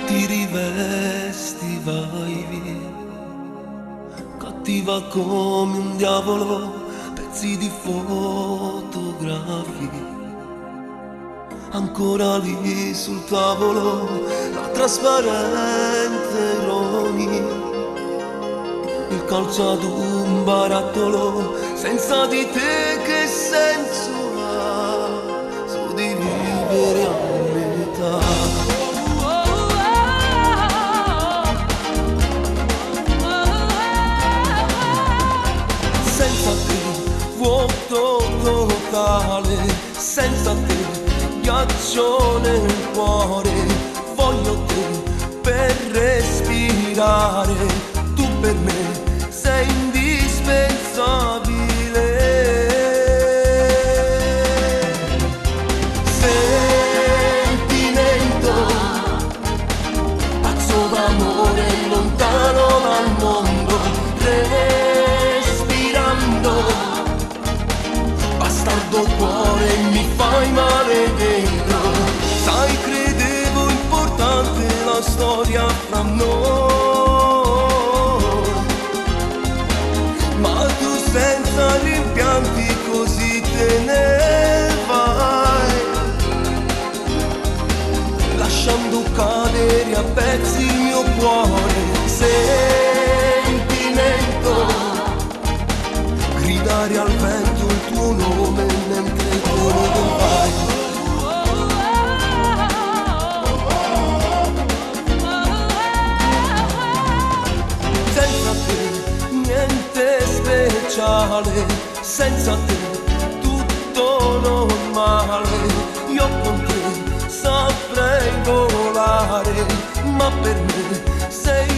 ti rivesti, vai via, cattiva come un diavolo, pezzi di fotografie, ancora lì sul tavolo, la trasparente ironia, il calcio ad un barattolo, senza di te che senso ha, su di vivere a metà. Senza te, vuoto totale, senza te, ghiaccio nel cuore, voglio te per respirare, tu per me sei indispensabile. Sentimento, pazzo d'amore lontano dal mondo, bastardo cuore, mi fai male dentro. Sai, credevo importante la storia fra noi, ma tu senza rimpianti così te ne vai, lasciando cadere a pezzi il mio cuore. Sentimento, gridare al vento il tuo nome mentre tu non vai. Senza te niente speciale, senza te tutto normale. Io con te saprei volare, ma per me sei